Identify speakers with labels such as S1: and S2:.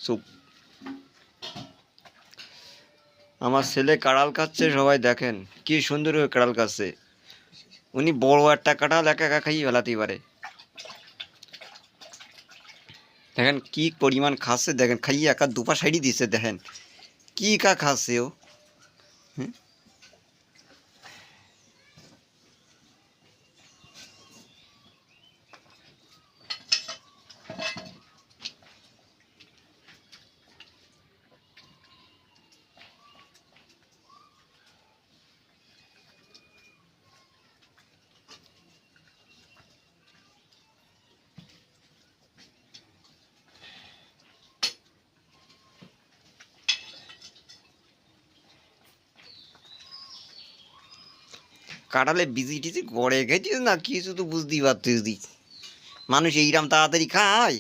S1: চুপ। আমার ছেলে কাঁড়াল খাচ্ছে, সবাই দেখেন কি সুন্দর করে কাঁড়াল খাচ্ছে। উনি বড় একটা কাঁঠাল একা একা খাইয়ে ফেলাতেই পারে। দেখেন কি পরিমাণ খাচ্ছে, দেখেন খাইয়ে একা দুপা সাইডই দিচ্ছে, দেখেন কি কা খাচ্ছে ও। হুম, কাঁঠালে বিজি টিজি গড়ে গেছিস না কিছু তো বুঝতেই পারছিস। মানুষ এইরাম তাড়াতাড়ি খায়?